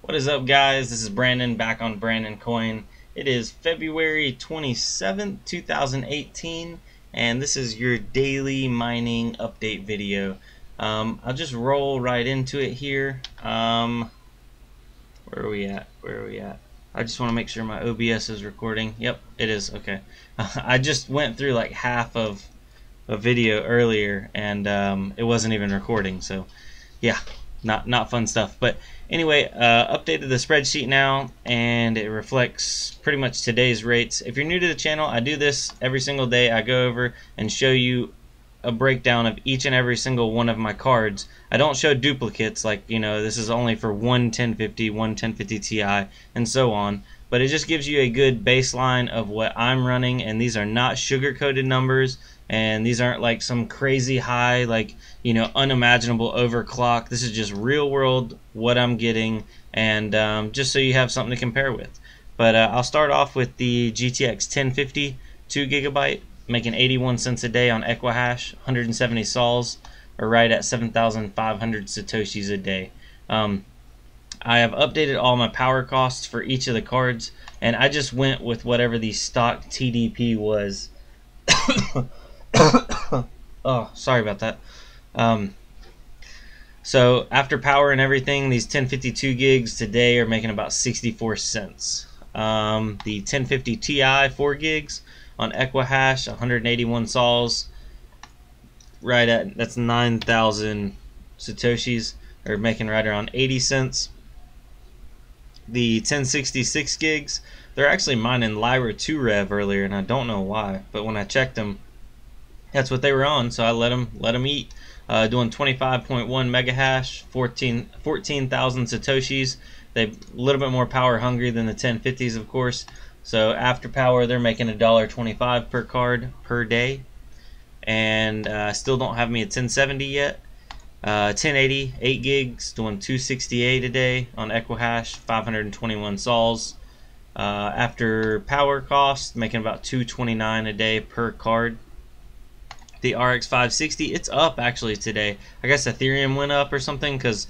What is up, guys? This is Brandon back on Brandon Coin. It is February 27th, 2018, and this is your daily mining update video. I'll just roll right into it here. Where are we at? I just want to make sure my OBS is recording. Yep, it is. Okay. I just went through like half of a video earlier, and it wasn't even recording. So, yeah, not fun stuff. But anyway, updated the spreadsheet now, and it reflects pretty much today's rates. If you're new to the channel, I do this every single day. I go over and show you a breakdown of each and every single one of my cards. I don't show duplicates, like, you know, this is only for one 1050, one 1050 Ti, and so on. But it just gives you a good baseline of what I'm running, and these are not sugar-coated numbers, and these aren't like some crazy high, like, you know, unimaginable overclock. This is just real world what I'm getting, and just so you have something to compare with. But I'll start off with the GTX 1050 2GB, making 81 cents a day on Equihash, 170 sols, or right at 7,500 satoshis a day. I have updated all my power costs for each of the cards, and I just went with whatever the stock TDP was. Oh, sorry about that. So after power and everything, these 1052 gigs today are making about 64 cents. The 1050 Ti 4 gigs on Equihash, 181 sols, right at, that's 9,000 satoshis, are making right around 80 cents. The 1066 gigs, they're actually mining Lyra 2 Rev earlier, and I don't know why, but when I checked them, that's what they were on, so I let them eat. Doing 25.1 mega hash, 14,000 satoshis. They're a little bit more power hungry than the 1050s, of course. So after power, they're making $1.25 per card per day, and still don't have me a 1070 yet. 1080 8 gigs, doing 268 a day on Equihash, 521 sols. After power cost, making about 229 a day per card. The rx580, it's up actually today. I guess Ethereum went up or something, because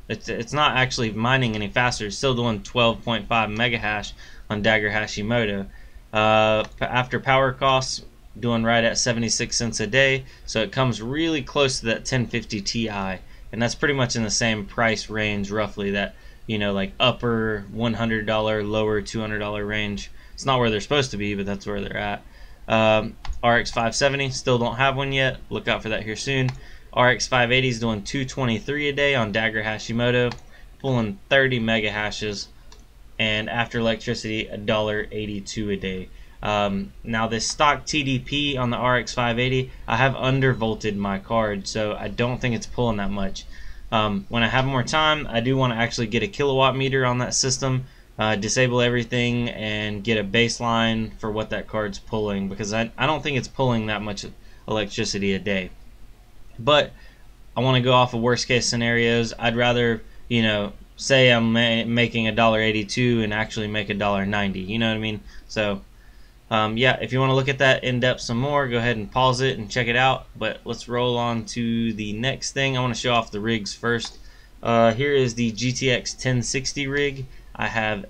it's not actually mining any faster. It's still doing 12.5 mega hash on Dagger Hashimoto. After power costs, doing right at 76 cents a day, so it comes really close to that 1050 Ti, and that's pretty much in the same price range roughly, that, you know, like upper $100, lower $200 range. It's not where they're supposed to be, but that's where they're at. rx570, still don't have one yet. Look out for that here soon. rx580 is doing 223 a day on Dagger Hashimoto, pulling 30 mega hashes, and after electricity, $1.82 a day. Now this stock TDP on the rx580, I have undervolted my card, so I don't think it's pulling that much. When I have more time, I do want to actually get a kilowatt meter on that system, disable everything, and get a baseline for what that card's pulling, because I don't think it's pulling that much electricity a day. But I want to go off of worst case scenarios. I'd rather, you know, say I'm making $1.82 and actually make $1.90. You know what I mean? So yeah, if you want to look at that in depth some more, go ahead and pause it and check it out. But let's roll on to the next thing. I want to show off the rigs first. Here is the GTX 1060 rig. I have 5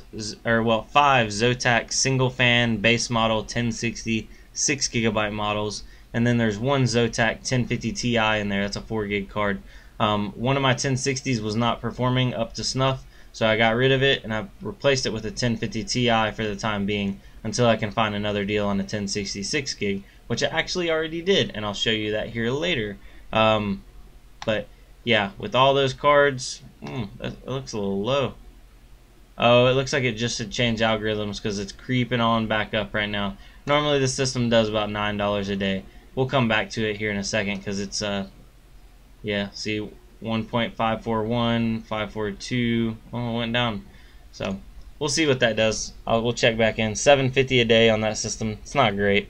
Zotac single fan base model 1060 6GB models, and then there's one Zotac 1050 Ti in there. That's a 4 gig card. One of my 1060s was not performing up to snuff, so I got rid of it and I replaced it with a 1050 Ti for the time being, until I can find another deal on a 1066 gig, which I actually already did, and I'll show you that here later. But yeah, with all those cards, it looks a little low. Oh, it looks like it just had changed algorithms, because it's creeping on back up right now. Normally the system does about $9 a day. We'll come back to it here in a second, because it's yeah, see, 1.541, 542. Oh, it went down. So we'll see what that does. We'll check back in. 750 a day on that system. It's not great.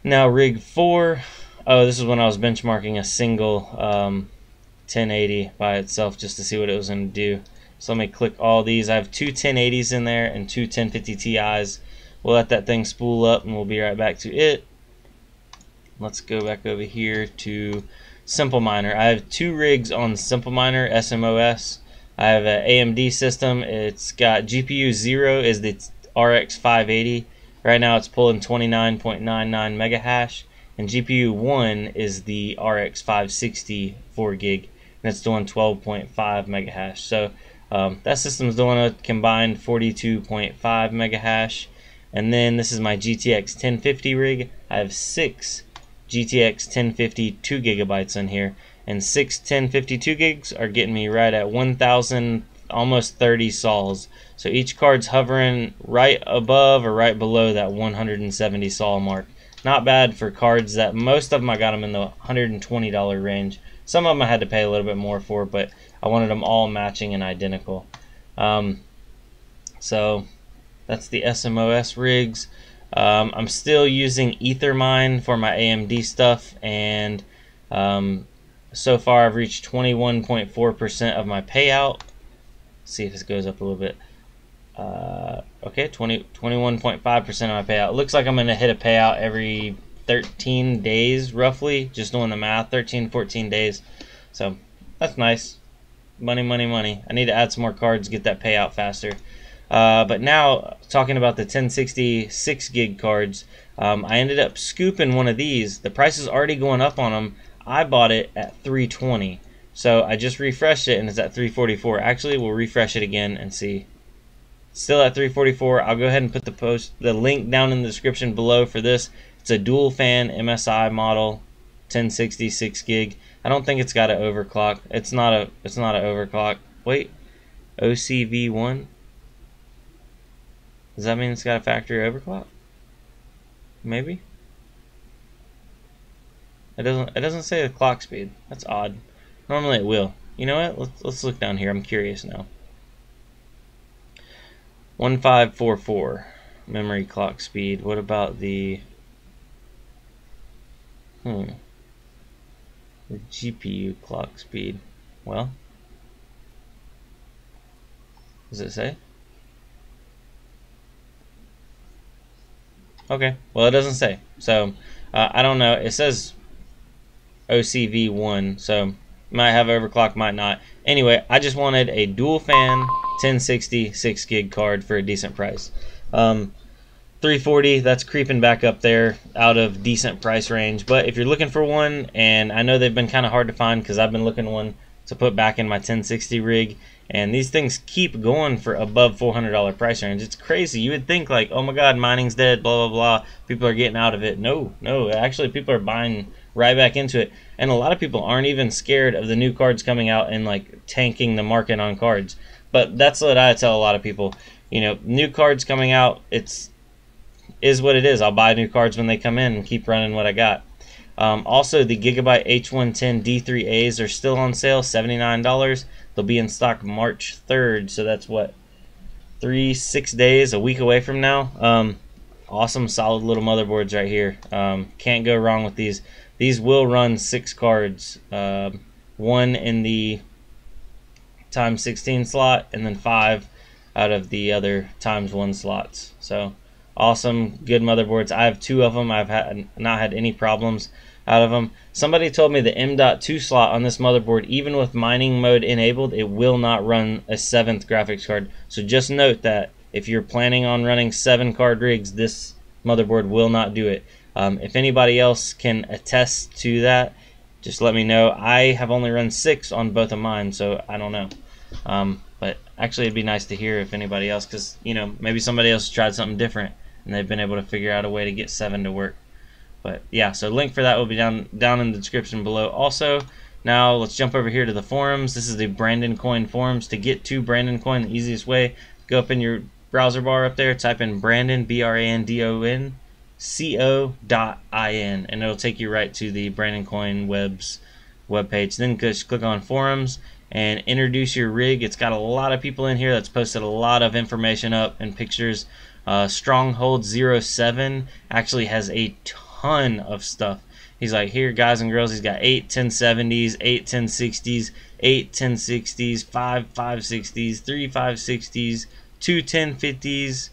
Now rig 4. Oh, this is when I was benchmarking a single 1080 by itself, just to see what it was going to do. So let me click all these. I have two 1080s in there and two 1050 Ti's. We'll let that thing spool up and we'll be right back to it. Let's go back over here to Simple Miner. I have 2 rigs on Simple Miner SMOS. I have an AMD system. It's got GPU 0 is the rx580. Right now it's pulling 29.99 megahash, and GPU 1 is the rx560 4 gig, and it's doing 12.5 megahash. So that system's doing a combined 42.5 megahash. And then this is my GTX 1050 rig. I have 6 GTX 1050 2 gigabytes in here, and 6 1050 2 gigs are getting me right at 1,000, almost 30 sols. So each card's hovering right above or right below that 170 sol mark. Not bad for cards that most of them I got them in the $120 range. Some of them I had to pay a little bit more for, but I wanted them all matching and identical. So that's the SMOS rigs. I'm still using Ethermine for my AMD stuff, and so far I've reached 21.4% of my payout. Let's see if this goes up a little bit. Okay, 21.5% of my payout. It looks like I'm going to hit a payout every 13 days, roughly. Just doing the math, 13, 14 days. So that's nice. Money, money, money. I need to add some more cards, get that payout faster. But now, talking about the 1060 6 gig cards, I ended up scooping one of these. The price is already going up on them. I bought it at 320. So I just refreshed it and it's at 344. Actually, we'll refresh it again and see. Still at 344. I'll go ahead and put the link down in the description below for this. It's a dual fan MSI model, 1060 6 gig. I don't think it's got an overclock. It's not an overclock. Wait, OCV1. Does that mean it's got a factory overclock? Maybe. It doesn't say the clock speed. That's odd. Normally it will. You know what? Let's look down here. I'm curious now. 1544 memory clock speed. What about the the GPU clock speed? Well, does it say? Okay, well it doesn't say. So I don't know. It says OCV1, so might have overclock, might not. Anyway, I just wanted a dual fan 1060 6 gig card for a decent price. 340, that's creeping back up there out of decent price range. But if you're looking for one, and I know they've been kind of hard to find because I've been looking for one to put back in my 1060 rig, and these things keep going for above $400 price range. It's crazy. You would think like, oh my god, mining's dead, blah blah blah, people are getting out of it. No, actually people are buying right back into it, and a lot of people aren't even scared of the new cards coming out and like tanking the market on cards. But that's what I tell a lot of people. You know, new cards coming out, is what it is. I'll buy new cards when they come in and keep running what I got. Also, the Gigabyte H110 D3As are still on sale, $79. They'll be in stock March 3rd, so that's what, 6 days, a week away from now. Awesome, solid little motherboards right here. Can't go wrong with these. These will run 6 cards, 1 in the times 16 slot, and then 5 out of the other times 1 slots. So awesome, good motherboards. I have 2 of them. I've not had any problems out of them. Somebody told me the M.2 slot on this motherboard, even with mining mode enabled, it will not run a 7th graphics card. So just note that if you're planning on running 7 card rigs, this motherboard will not do it. If anybody else can attest to that, just let me know. I have only run 6 on both of mine, so I don't know. But actually it'd be nice to hear if anybody else, because you know, maybe somebody else tried something different and they've been able to figure out a way to get 7 to work. But yeah, so link for that will be down in the description below. Also, now let's jump over here to the forums. This is the Brandon Coin forums. To get to Brandon Coin, the easiest way, go up in your browser bar up there, type in Brandon, BRANDON co.in, and it'll take you right to the Brandon Coin webpage. Then just click on forums and introduce your rig. It's got a lot of people in here that's posted a lot of information up and pictures. Strongholds 07 actually has a ton of stuff. He's like, here guys and girls, he's got 8 1070s, 8 1060s, 8 1060s, 5 560s, 3 560s, 2 1050s,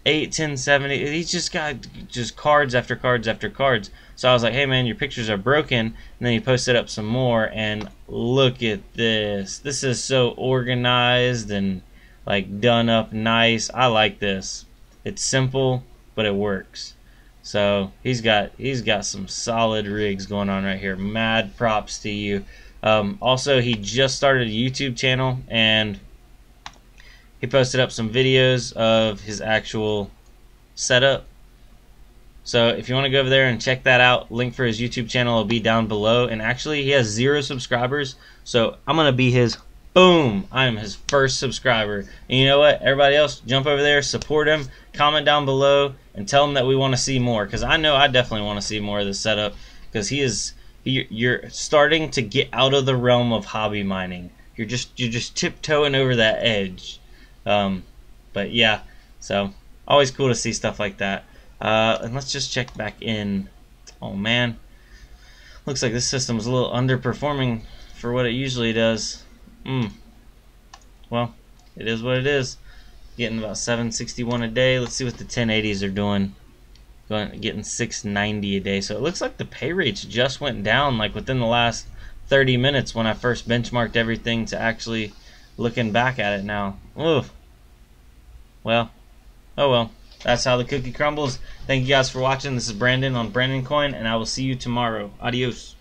1070. He's just got just cards after cards after cards. So I was like, hey man, your pictures are broken. And then he posted up some more, and look at this. This is so organized and like done up nice. I like this. It's simple, but it works. So he's got some solid rigs going on right here. Mad props to you. Also, he just started a YouTube channel, and he posted up some videos of his actual setup. So if you want to go over there and check that out, link for his YouTube channel will be down below. And actually, he has 0 subscribers, so I'm gonna be his, boom, I am his first subscriber. And you know what, everybody else, jump over there, support him, comment down below, and tell him that we want to see more, because I know I definitely want to see more of this setup, because you're starting to get out of the realm of hobby mining. You're just tiptoeing over that edge. But yeah, so always cool to see stuff like that. And let's just check back in. Oh man, looks like this system is a little underperforming for what it usually does. Well, it is what it is. Getting about 761 a day. Let's see what the 1080s are doing. Getting 690 a day. So it looks like the pay rates just went down like within the last 30 minutes when I first benchmarked everything to actually looking back at it now. Oof. Well, oh well. That's how the cookie crumbles. Thank you guys for watching. This is Brandon on Brandon Coin, and I will see you tomorrow. Adios.